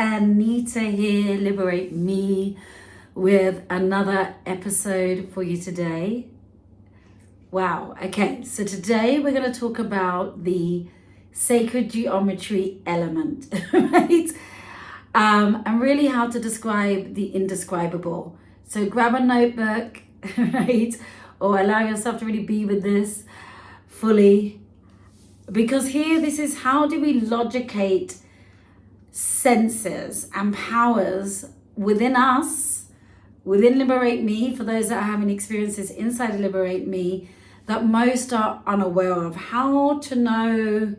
again, Nita here, Liberate Me, with another episode for you today. Wow, okay, so today we're going to talk about the sacred geometry element, right? And really how to describe the indescribable. So grab a notebook, right? Or allow yourself to really be with this fully. Because here, this is how do we logicate senses and powers within us, within Liberate Me, for those that are having experiences inside Liberate Me, that most are unaware of. How to know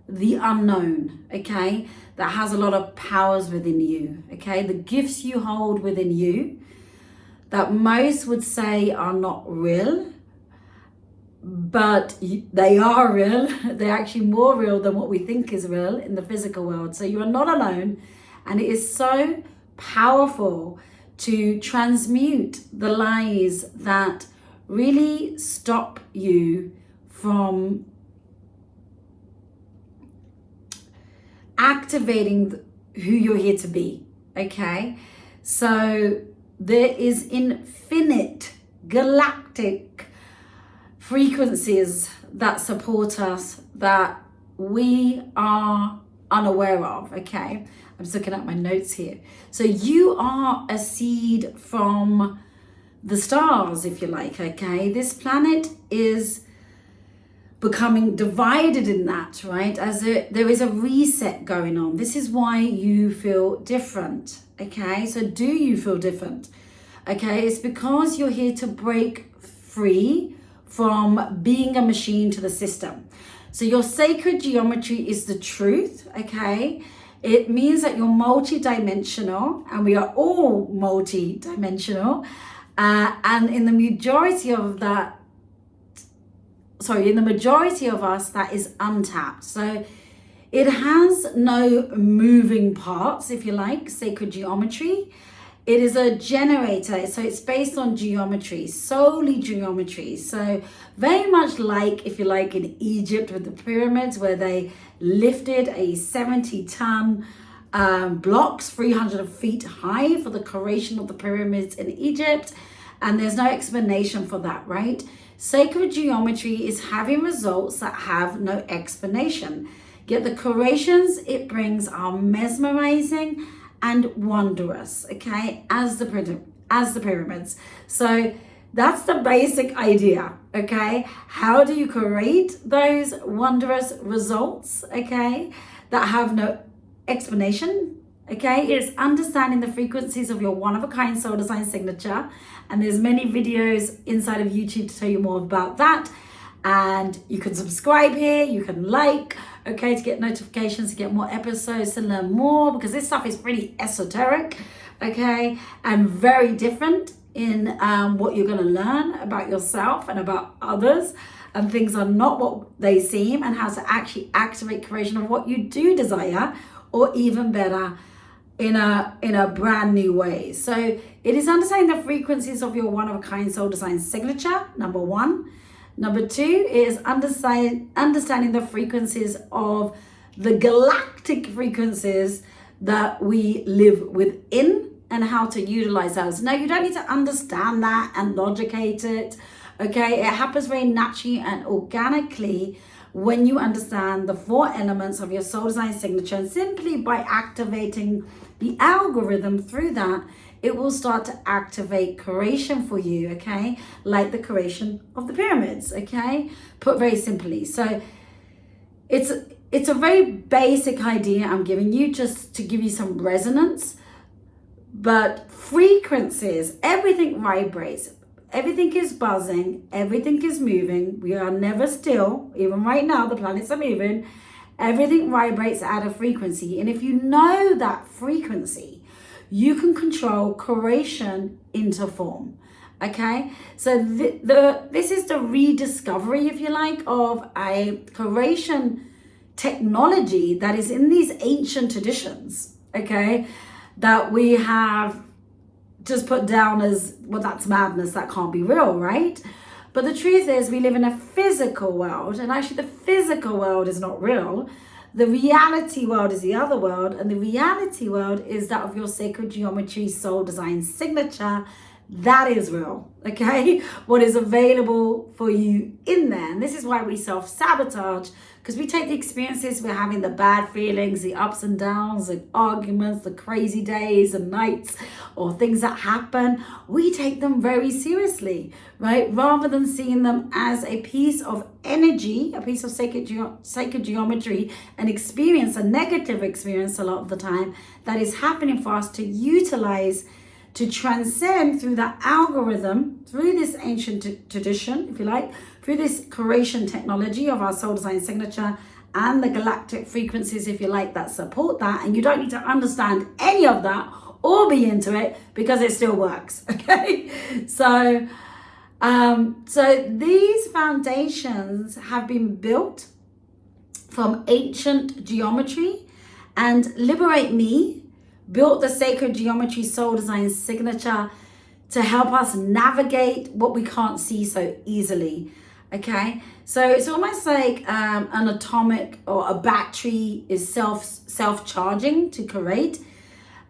the unknown, okay? That has a lot of powers within you, okay? The gifts you hold within you that most would say are not real, but they are real. They're actually more real than what we think is real in the physical world. So you are not alone, and it is so powerful to transmute the lies that really stop you from activating who you're here to be, okay? So there is infinite galactic frequencies that support us that we are unaware of, okay? I'm just looking at my notes here. So you are a seed from the stars, if you like, okay? This planet is becoming divided in that, right? As there is a reset going on. This is why you feel different, okay? So do you feel different? Okay, it's because you're here to break free from being a machine to the system. So your sacred geometry is the truth, okay? It means that you're multi-dimensional, and we are all multi-dimensional. And in the majority of us, that is untapped. So it has no moving parts, if you like, sacred geometry. It is a generator, so it's based on geometry, solely geometry. So very much like, if you like, in Egypt with the pyramids, where they lifted a 70-ton blocks 300 feet high for the creation of the pyramids in Egypt. And there's no explanation for that, right? Sacred geometry is having results that have no explanation. Yet the creations it brings are mesmerizing and wondrous, okay, as the pyramids. So that's the basic idea, okay? How do you create those wondrous results, okay, that have no explanation, okay? It's understanding the frequencies of your one-of-a-kind soul design signature. And there's many videos inside of YouTube to tell you more about that. And you can subscribe here, you can like, okay, to get notifications, to get more episodes, to learn more, because this stuff is pretty esoteric, okay, and very different in what you're going to learn about yourself and about others, and things are not what they seem, and how to actually activate creation of what you do desire, or even better, in a brand new way. So it is understanding the frequencies of your one-of-a-kind soul design signature, number one. Number two is understanding the frequencies of the galactic frequencies that we live within, and how to utilize those. Now, you don't need to understand that and logicate it, okay? It happens very naturally and organically when you understand the 4 elements of your soul design signature, and simply by activating the algorithm through that, it will start to activate creation for you, okay? Like the creation of the pyramids, okay? Put very simply. So it's a very basic idea I'm giving you, just to give you some resonance. But frequencies, everything vibrates. Everything is buzzing. Everything is moving. We are never still. Even right now, the planets are moving. Everything vibrates at a frequency. And if you know that frequency, you can control creation into form, okay? So this is the rediscovery, if you like, of a creation technology that is in these ancient traditions, okay? That we have just put down as, well, that's madness, that can't be real, right? But the truth is, we live in a physical world, and actually the physical world is not real. The reality world is the other world, and the reality world is that of your sacred geometry soul design signature. That is real, okay? What is available for you in there. And this is why we self-sabotage, because we take the experiences we're having, the bad feelings, the ups and downs, the arguments, the crazy days and nights, or things that happen. We take them very seriously, right? Rather than seeing them as a piece of energy, a piece of sacred geometry, an experience, a negative experience a lot of the time, that is happening for us to utilize, to transcend through that algorithm, through this ancient tradition, if you like, through this creation technology of our soul design signature and the galactic frequencies, if you like, that support that. And you don't need to understand any of that or be into it, because it still works, okay? So these foundations have been built from ancient geometry, and Liberate Me built the sacred geometry soul design signature to help us navigate what we can't see so easily, okay? So it's almost like an atomic or a battery is self-charging to create.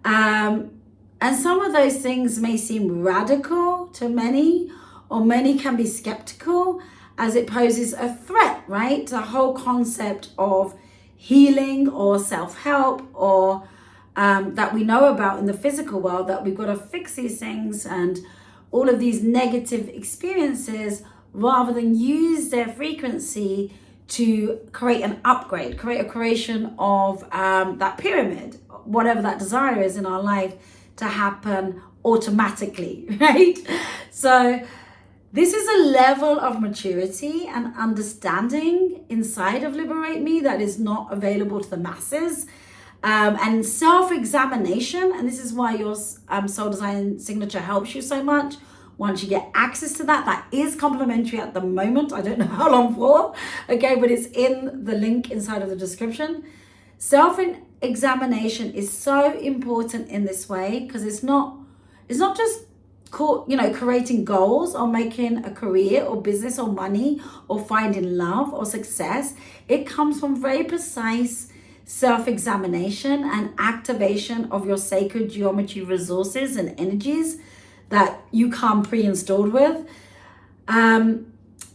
And some of those things may seem radical to many, or many can be skeptical, as it poses a threat, right? The whole concept of healing or self-help, or that we know about in the physical world, that we've got to fix these things and all of these negative experiences, rather than use their frequency to create an upgrade, create a creation of that pyramid, whatever that desire is in our life, to happen automatically, right? So this is a level of maturity and understanding inside of Liberate Me that is not available to the masses. And self-examination, and this is why your soul design signature helps you so much. Once you get access to that, that is complimentary at the moment. I don't know how long for, okay, but it's in the link inside of the description. Self-examination is so important in this way, because it's not just creating goals or making a career or business or money or finding love or success. It comes from very precise self-examination and activation of your sacred geometry resources and energies that you come pre-installed with. And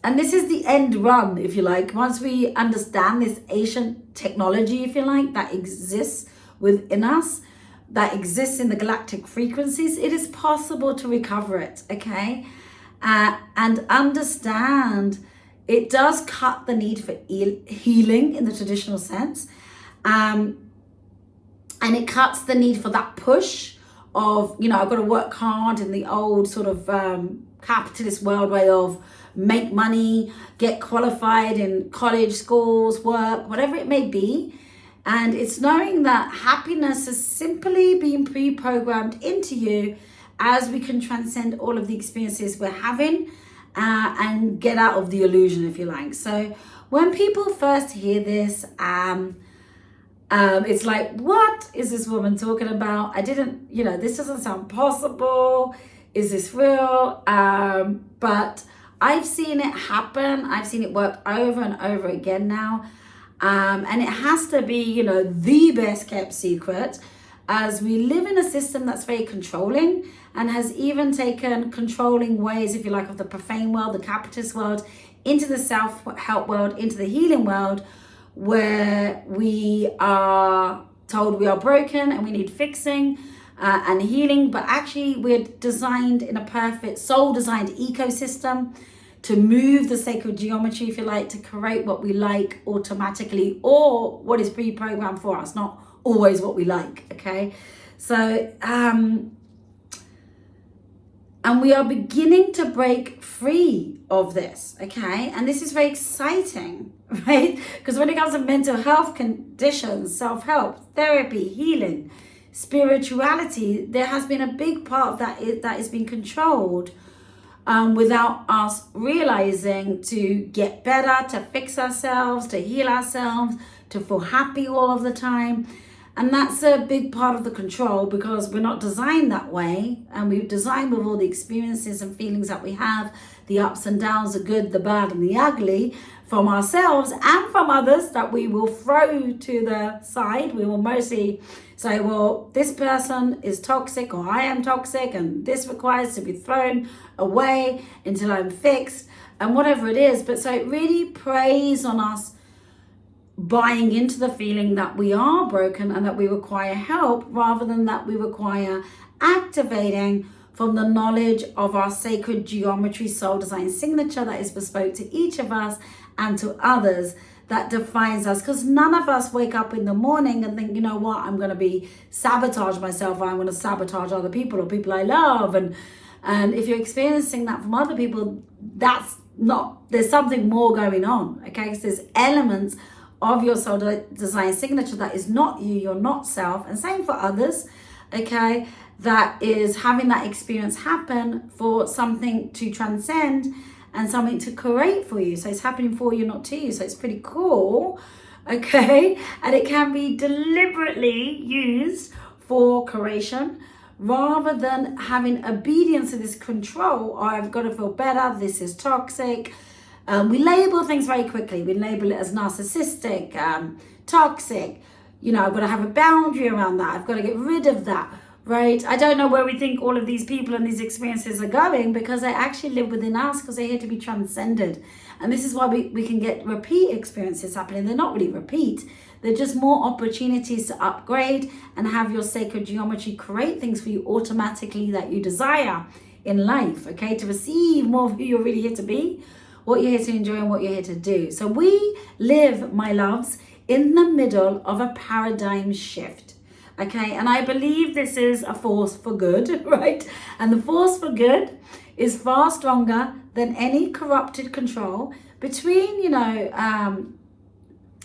this is the end run, if you like. Once we understand this ancient technology, if you like, that exists within us, that exists in the galactic frequencies, it is possible to recover it, okay? And understand it does cut the need for healing in the traditional sense. And it cuts the need for that push of, I've got to work hard in the old sort of capitalist world way of make money, get qualified in college, schools, work, whatever it may be. And it's knowing that happiness is simply being pre-programmed into you as we can transcend all of the experiences we're having and get out of the illusion, if you like. So when people first hear this, it's like, what is this woman talking about? This doesn't sound possible. Is this real? But I've seen it happen. I've seen it work over and over again now. And it has to be, the best kept secret, as we live in a system that's very controlling and has even taken controlling ways, if you like, of the profane world, the capitalist world, into the self-help world, into the healing world, where we are told we are broken and we need fixing and healing. But actually we're designed in a perfect soul-designed ecosystem to move the sacred geometry, if you like, to create what we like automatically, or what is pre-programmed for us, not always what we like, okay? So, and we are beginning to break free of this, okay? And this is very exciting, right? Because when it comes to mental health conditions, self-help, therapy, healing, spirituality, there has been a big part of that is being controlled without us realizing, to get better, to fix ourselves, to heal ourselves, to feel happy all of the time. And that's a big part of the control, because we're not designed that way. And we're designed with all the experiences and feelings that we have, the ups and downs, the good, the bad, and the ugly, from ourselves and from others, that we will throw to the side. We will mostly say, well, this person is toxic, or I am toxic, and this requires to be thrown away until I'm fixed, and whatever it is. But so it really preys on us buying into the feeling that we are broken and that we require help, rather than that we require activating from the knowledge of our sacred geometry soul design signature that is bespoke to each of us and to others, that defines us. Because none of us wake up in the morning and think, you know what, I'm going to be sabotage myself, or I'm going to sabotage other people or people I love. And if you're experiencing that from other people, that's not, there's something more going on. Okay, so there's elements of your soul design signature that is not you, you're not self. And same for others, okay, that is having that experience happen for something to transcend and something to create for you. So it's happening for you, not to you. So it's pretty cool, okay? And it can be deliberately used for creation, rather than having obedience to this control, or I've got to feel better, this is toxic. We label things very quickly. We label it as narcissistic, toxic. You know, I've got to have a boundary around that. I've got to get rid of that, right? I don't know where we think all of these people and these experiences are going, because they actually live within us, because they're here to be transcended. And this is why we can get repeat experiences happening. They're not really repeat. They're just more opportunities to upgrade and have your sacred geometry create things for you automatically that you desire in life, okay? To receive more of who you're really here to be, what you're here to enjoy, and what you're here to do. So we live, my loves, in the middle of a paradigm shift, okay? And I believe this is a force for good, right? And the force for good is far stronger than any corrupted control between, you know,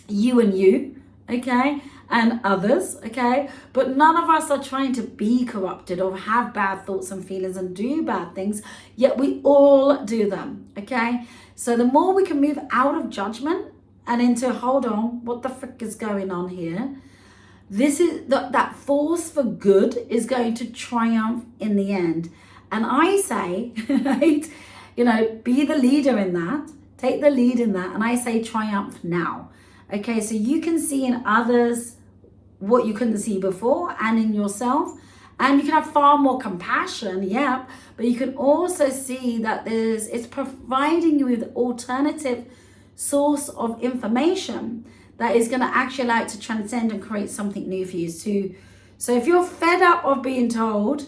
you and you, okay, and others, okay? But none of us are trying to be corrupted or have bad thoughts and feelings and do bad things, yet we all do them, okay? So the more we can move out of judgment and into, hold on, what the frick is going on here? This is that force for good is going to triumph in the end. And I say, right, you know, be the leader in that, take the lead in that. And I say triumph now. Okay, so you can see in others what you couldn't see before, and in yourself. And you can have far more compassion, yeah, but you can also see that it's providing you with alternative source of information that is going to actually allow it to transcend and create something new for you too. So if you're fed up of being told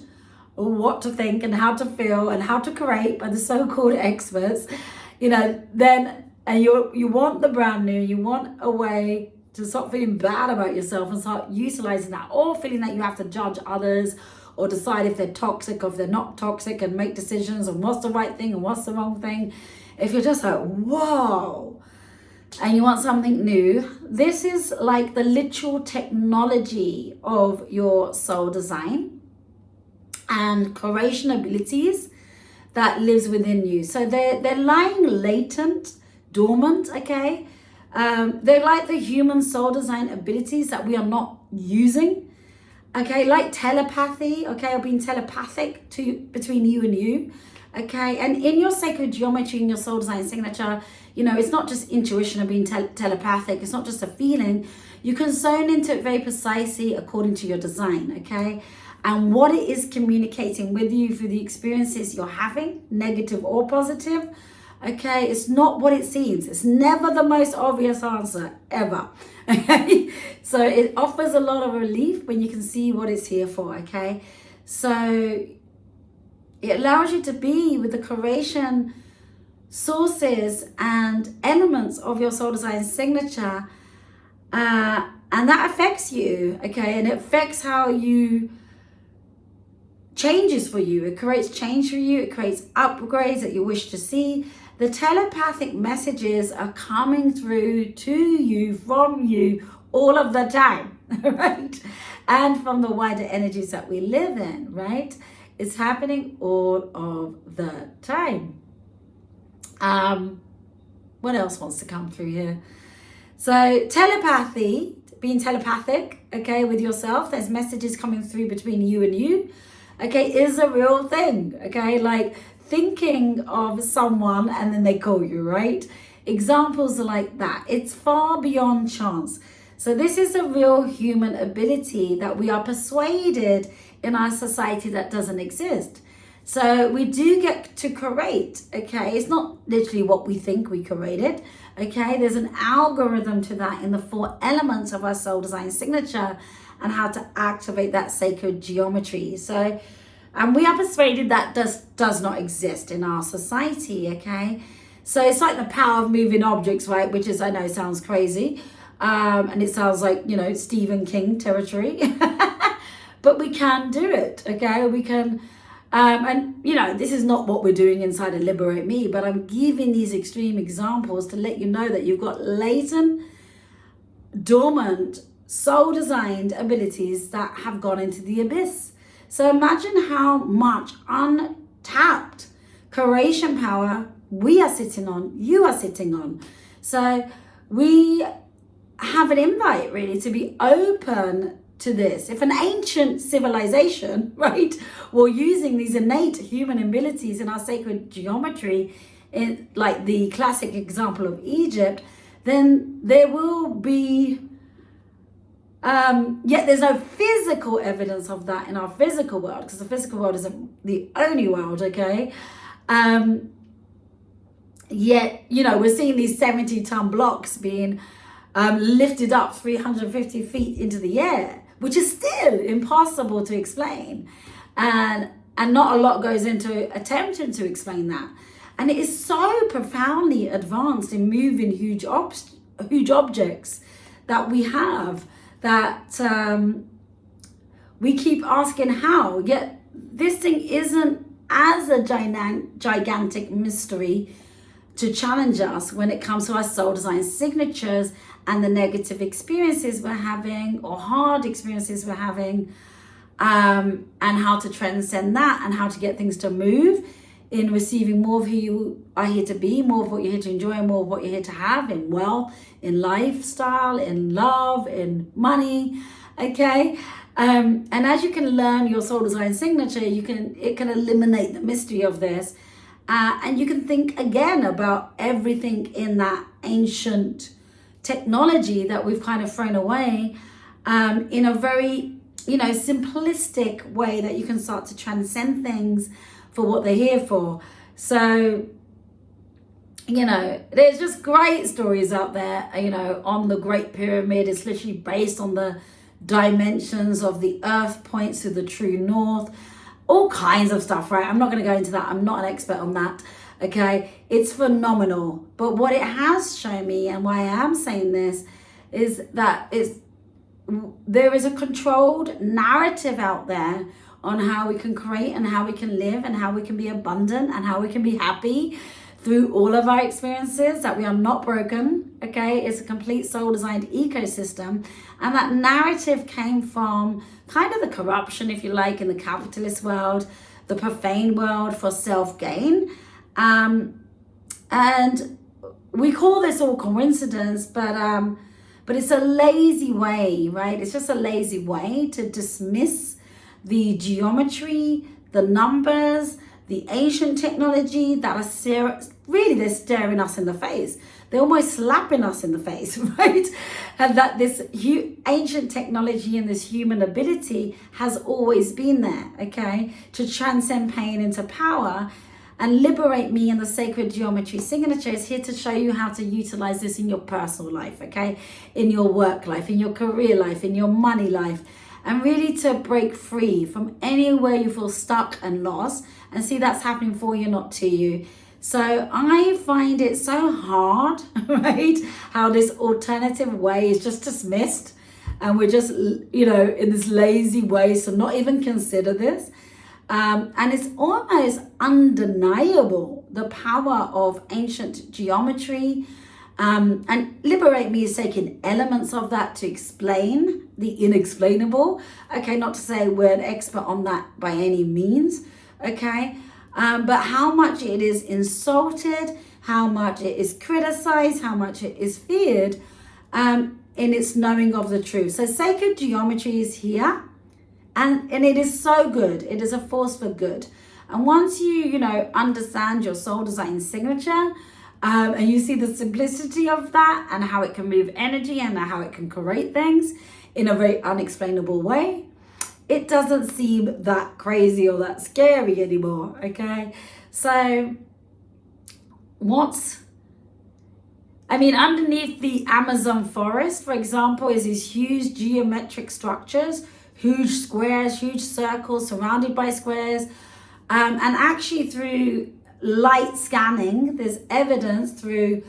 what to think and how to feel and how to create by the so-called experts, you know, then, and you want the brand new, you want a way to stop feeling bad about yourself and start utilizing that, or feeling that you have to judge others or decide if they're toxic or if they're not toxic, and make decisions on what's the right thing and what's the wrong thing. If you're just like, whoa, and you want something new, this is like the literal technology of your soul design and creation abilities that lives within you. So they're lying latent, dormant, okay? They're like the human soul design abilities that we are not using, okay? Like telepathy, okay, or being telepathic between you and you, okay? And in your sacred geometry, in your soul design signature, you know, it's not just intuition of being telepathic. It's not just a feeling. You can zone into it very precisely according to your design, okay? And what it is communicating with you through the experiences you're having, negative or positive, okay? It's not what it seems. It's never the most obvious answer, ever, okay? So it offers a lot of relief when you can see what it's here for, okay? So it allows you to be with the creation sources and elements of your soul design signature, and that affects you, okay? And it affects how you changes for you. It creates change for you. It creates upgrades that you wish to see. The telepathic messages are coming through to you, from you, all of the time, right? And from the wider energies that we live in, right? It's happening all of the time. What else wants to come through here? So telepathy being telepathic, okay, with yourself. There's messages coming through between you and you, okay, is a real thing, okay? Like thinking of someone and then they call you, right? Examples are like that. It's far beyond chance. So this is a real human ability that we are persuaded in our society that doesn't exist. So we do get to create, okay? It's not literally what we think we created, okay? There's an algorithm to that in the 4 elements of our soul design signature and how to activate that sacred geometry. So, and we are persuaded that does not exist in our society, okay? So it's like the power of moving objects, right? Which is, I know, sounds crazy. And it sounds like, you know, Stephen King territory. But we can do it, okay? We can... and, you know, this is not what we're doing inside of Liberate Me, but I'm giving these extreme examples to let you know that you've got latent, dormant, soul-designed abilities that have gone into the abyss. So imagine how much untapped creation power we are sitting on, you are sitting on. So we have an invite, really, to be open to this. If an ancient civilization, right, were using these innate human abilities in our sacred geometry, in like the classic example of Egypt, then there will be, yet there's no physical evidence of that in our physical world, because the physical world isn't the only world, okay? Yet, you know, we're seeing these 70-ton blocks being lifted up 350 feet into the air, which is still impossible to explain. And not a lot goes into attempting to explain that. And it is so profoundly advanced in moving huge objects that we have that we keep asking how. Yet this thing isn't as a gigantic mystery to challenge us when it comes to our soul design signatures and the negative experiences we're having or hard experiences we're having, and how to transcend that and how to get things to move in receiving more of who you are here to be, more of what you're here to enjoy, and more of what you're here to have in wealth, in lifestyle, in love, in money, okay? And as you can learn your soul design signature, it can eliminate the mystery of this. And you can think again about everything in that ancient technology that we've kind of thrown away, in a very, you know, simplistic way that you can start to transcend things for what they're here for. So, you know, there's just great stories out there, you know, on the Great Pyramid. It's literally based on the dimensions of the earth points to the true north. All kinds of stuff, right? I'm not going to go into that. I'm not an expert on that, okay? It's phenomenal. But what it has shown me, and why I am saying this, is that there is a controlled narrative out there on how we can create and how we can live and how we can be abundant and how we can be happy through all of our experiences, that we are not broken, okay? It's a complete soul-designed ecosystem. And that narrative came from kind of the corruption, if you like, in the capitalist world, the profane world for self-gain. And we call this all coincidence, but it's a lazy way, right? It's just a lazy way to dismiss the geometry, the numbers, the ancient technology that are they're staring us in the face. They're almost slapping us in the face, right? And that this ancient technology and this human ability has always been there, okay? To transcend pain into power. And Liberate Me and the sacred geometry signature is here to show you how to utilize this in your personal life, okay? In your work life, in your career life, in your money life. And really to break free from anywhere you feel stuck and lost, and see that's happening for you, not to you. So I find it so hard, right? How this alternative way is just dismissed, and we're just, you know, in this lazy way, so not even consider this. And it's almost undeniable, the power of ancient geometry. And Liberate Me is taking elements of that to explain the inexplainable. Okay, not to say we're an expert on that by any means, okay? But how much it is insulted, how much it is criticized, how much it is feared, in its knowing of the truth. So sacred geometry is here, and it is so good. It is a force for good. And once you understand your soul design signature, and you see the simplicity of that and how it can move energy and how it can create things in a very unexplainable way, it doesn't seem that crazy or that scary anymore, okay? So underneath the Amazon forest, for example, is these huge geometric structures, huge squares, huge circles surrounded by squares. And actually through light scanning, there's evidence through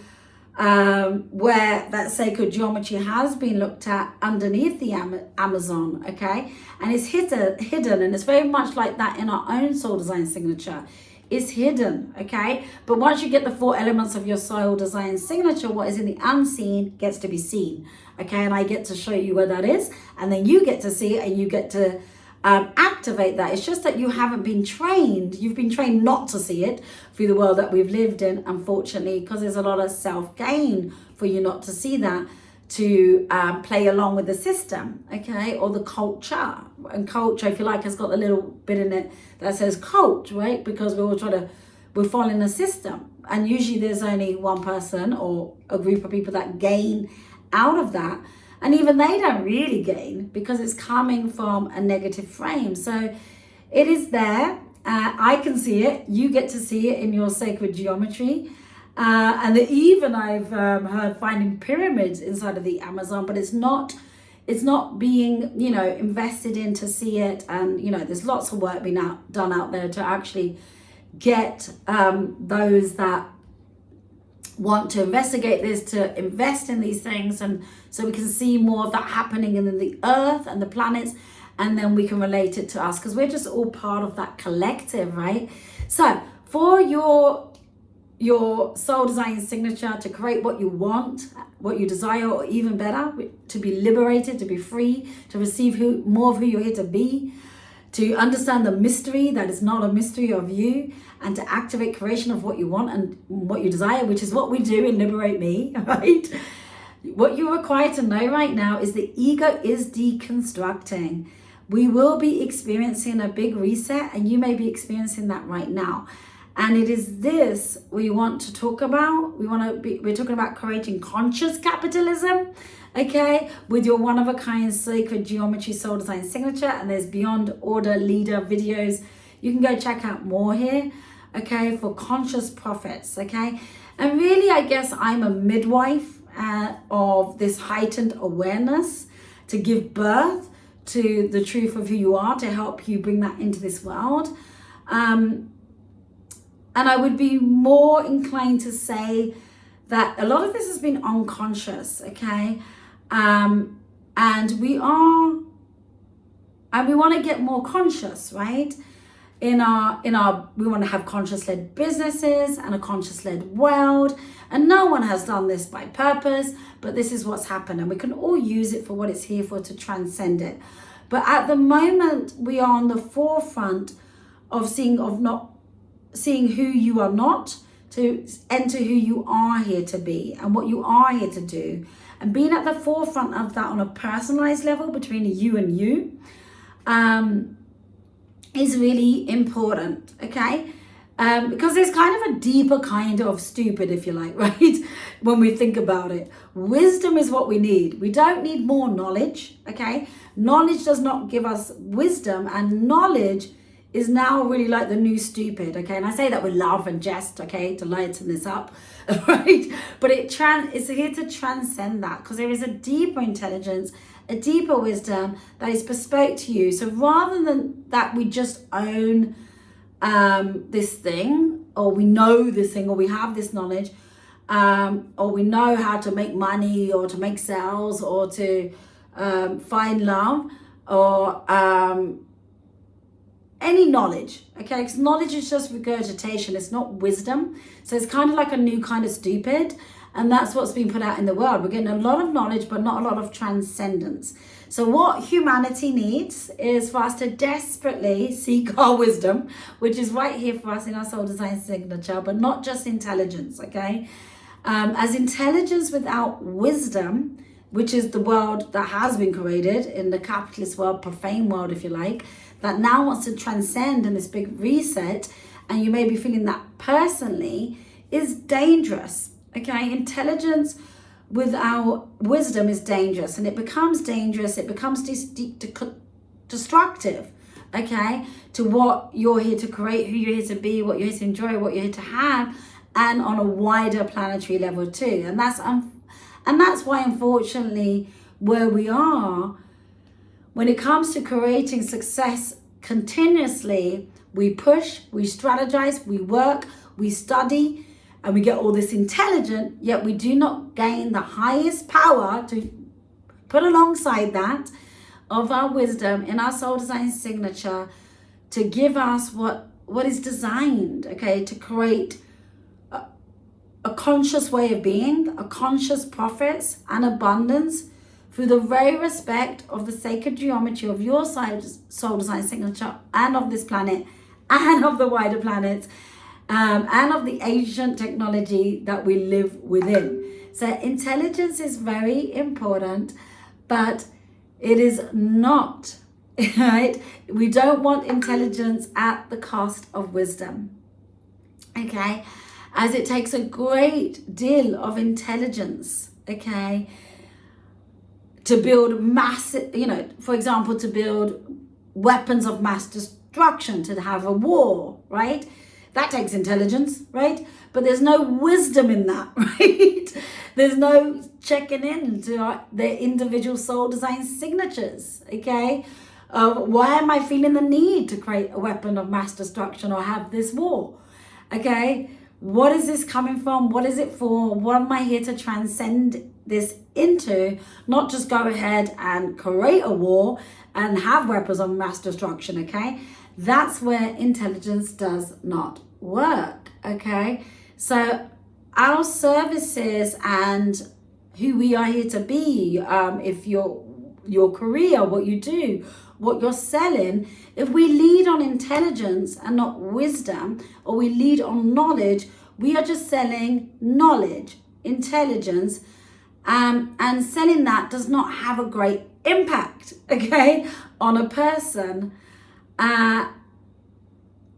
where that sacred geometry has been looked at underneath the Amazon, okay? And it's hidden, and it's very much like that in our own soul design signature. It's hidden, okay? But once you get the 4 elements of your soul design signature, what is in the unseen gets to be seen, okay? And I get to show you where that is, and then you get to see it, and you get to activate that. It's just that you haven't been trained. You've been trained not to see it through the world that we've lived in, unfortunately, because there's a lot of self-gain for you not to see that, to play along with the system, okay, or the culture. And culture, if you like, has got a little bit in it that says cult, right? Because we're following a system, and usually there's only one person or a group of people that gain out of that. And even they don't really gain because it's coming from a negative frame. So it is there. I can see it. You get to see it in your sacred geometry. And even I've heard finding pyramids inside of the Amazon, but it's not being, invested in to see it. And, there's lots of work being done out there to actually get those that want to investigate this to invest in these things, and so we can see more of that happening in the earth and the planets, and then we can relate it to us because we're just all part of that collective, right? So for your soul design signature to create what you want, what you desire, or even better, to be liberated, to be free, to receive more of who you're here to be, to understand the mystery that is not a mystery of you, and to activate creation of what you want and what you desire, which is what we do in Liberate Me, right? What you're required to know right now is the ego is deconstructing. We will be experiencing a big reset, and you may be experiencing that right now. And it is this we want to talk about. We're talking about creating conscious capitalism, okay, with your one-of-a-kind sacred geometry soul design signature. And there's Beyond Order Leader videos. You can go check out more here, okay, for conscious profits, okay? And really, I guess I'm a midwife of this heightened awareness to give birth to the truth of who you are, to help you bring that into this world. And I would be more inclined to say that a lot of this has been unconscious, okay? And we want to get more conscious, right? We want to have conscious-led businesses and a conscious-led world. And no one has done this by purpose, but this is what's happened. And we can all use it for what it's here for, to transcend it. But at the moment, we are on the forefront of seeing who you are not, to enter who you are here to be and what you are here to do. And being at the forefront of that on a personalized level between you and you is really important, okay? Because there's kind of a deeper kind of stupid, if you like, right? When we think about it. Wisdom is what we need. We don't need more knowledge, okay? Knowledge does not give us wisdom, and knowledge is now really like the new stupid, okay? And I say that with love and jest, okay, to lighten this up, right? But it's here to transcend that, because there is a deeper intelligence, a deeper wisdom that is bespoke to you. So rather than that we just own this thing, or we know this thing, or we have this knowledge, or we know how to make money, or to make sales, or to find love, or any knowledge, okay? Because knowledge is just regurgitation, it's not wisdom. So it's kind of like a new kind of stupid, and that's what's been put out in the world. We're getting a lot of knowledge, but not a lot of transcendence. So what humanity needs is for us to desperately seek our wisdom, which is right here for us in our soul design signature, but not just intelligence, okay? As intelligence without wisdom, which is the world that has been created in the capitalist world, profane world, if you like, that now wants to transcend in this big reset, and you may be feeling that personally, is dangerous. Okay, intelligence without wisdom is dangerous, and it becomes dangerous, it becomes destructive, okay, to what you're here to create, who you're here to be, what you're here to enjoy, what you're here to have, and on a wider planetary level too. And that's why, unfortunately, where we are when it comes to creating success continuously, we push, we strategize, we work, we study, and we get all this intelligence, yet we do not gain the highest power to put alongside that of our wisdom in our soul design signature to give us what is designed, okay, to create a conscious way of being, a conscious profits and abundance through the very respect of the sacred geometry of your soul design signature and of this planet and of the wider planets, and of the ancient technology that we live within. So intelligence is very important, but it is not, right? We don't want intelligence at the cost of wisdom, okay? As it takes a great deal of intelligence, okay, to build massive, for example, to build weapons of mass destruction, to have a war, right? That takes intelligence, right? But there's no wisdom in that, right? There's no checking in to their individual soul design signatures, okay? Why am I feeling the need to create a weapon of mass destruction or have this war, okay? What is this coming from? What is it for? What am I here to transcend this into? Not just go ahead and create a war and have weapons of mass destruction, okay? That's where intelligence does not work, okay? So our services and who we are here to be, if your career, what you do, what you're selling, if we lead on intelligence and not wisdom, or we lead on knowledge, we are just selling knowledge, intelligence, and selling that does not have a great impact, okay, on a person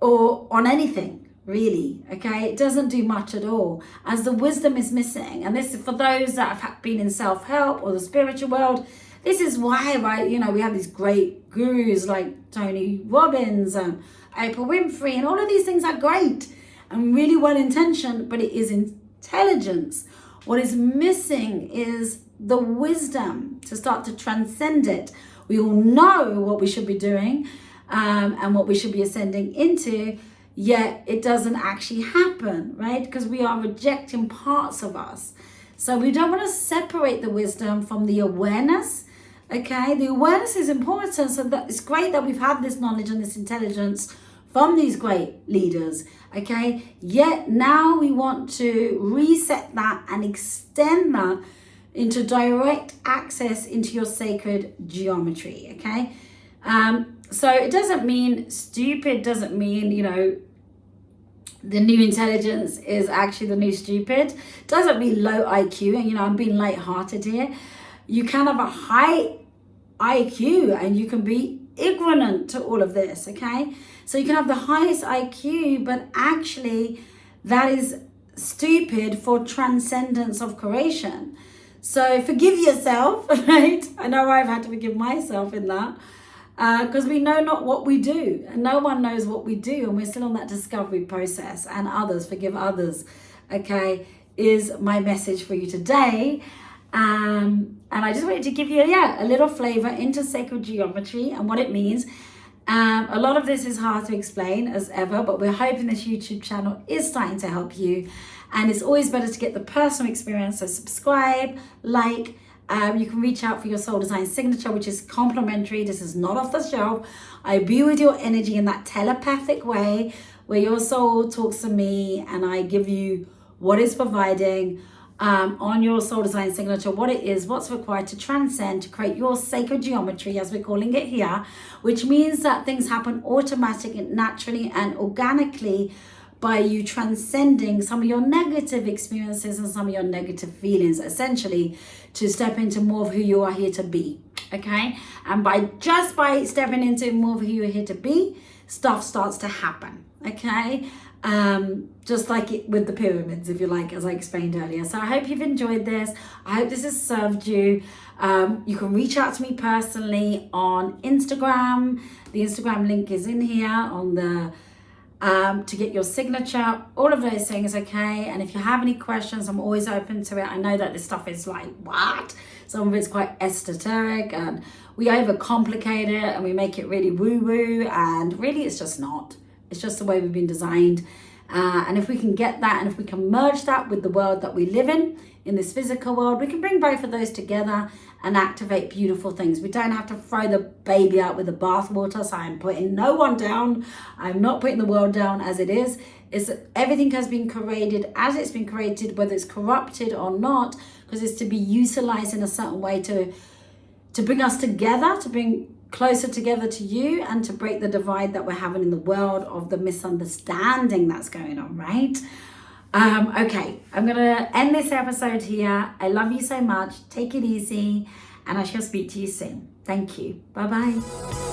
or on anything, really, okay? It doesn't do much at all, as the wisdom is missing. And this is for those that have been in self-help or the spiritual world. This is why, right, we have these great gurus like Tony Robbins and Oprah Winfrey, and all of these things are great and really well-intentioned, but it is intelligence. What is missing is the wisdom to start to transcend it. We all know what we should be doing and what we should be ascending into, yet it doesn't actually happen, right? Because we are rejecting parts of us. So we don't want to separate the wisdom from the awareness, okay? The awareness is important, so that it's great that we've had this knowledge and this intelligence from these great leaders, okay? Yet now we want to reset that and extend that into direct access into your sacred geometry, okay? So it doesn't mean stupid, doesn't mean, the new intelligence is actually the new stupid. Doesn't mean low IQ, and I'm being lighthearted here. You can have a high IQ and you can be ignorant to all of this, okay? So you can have the highest IQ, but actually that is stupid for transcendence of creation. So forgive yourself, right? I know I've had to forgive myself in that. Because we know not what we do, and no one knows what we do, and we're still on that discovery process. And others, forgive others, okay, is my message for you today. And I just wanted to give you a little flavor into sacred geometry and what it means. A lot of this is hard to explain as ever, but we're hoping this YouTube channel is starting to help you, and it's always better to get the personal experience. So subscribe, like. You can reach out for your soul design signature, which is complimentary. This is not off the shelf. I be with your energy in that telepathic way where your soul talks to me and I give you what is providing on your soul design signature, what it is, what's required to transcend, to create your sacred geometry, as we're calling it here, which means that things happen automatically, naturally, and organically by you transcending some of your negative experiences and some of your negative feelings, essentially to step into more of who you are here to be. Okay, and by stepping into more of who you're here to be, stuff starts to happen. Okay, just like it with the pyramids, if you like, as I explained earlier. So I hope you've enjoyed this. I hope this has served you. You can reach out to me personally on Instagram. The Instagram link is in here on the to get your signature, all of those things. Okay, and if you have any questions, I'm always open to it. I know that this stuff is like, what? Some of it's quite esoteric and we overcomplicate it and we make it really woo-woo, and really it's just not. It's just the way we've been designed. And if we can get that, and if we can merge that with the world that we live in this physical world, we can bring both of those together and activate beautiful things. We don't have to throw the baby out with the bathwater. So I'm putting no one down. I'm not putting the world down as it is. Everything has been created as it's been created, whether it's corrupted or not, because it's to be utilized in a certain way to bring us together, to bring closer together to you, and to break the divide that we're having in the world of the misunderstanding that's going on, right? Okay, I'm gonna end this episode here. I love you so much. Take it easy, and I shall speak to you soon. Thank you. Bye-bye.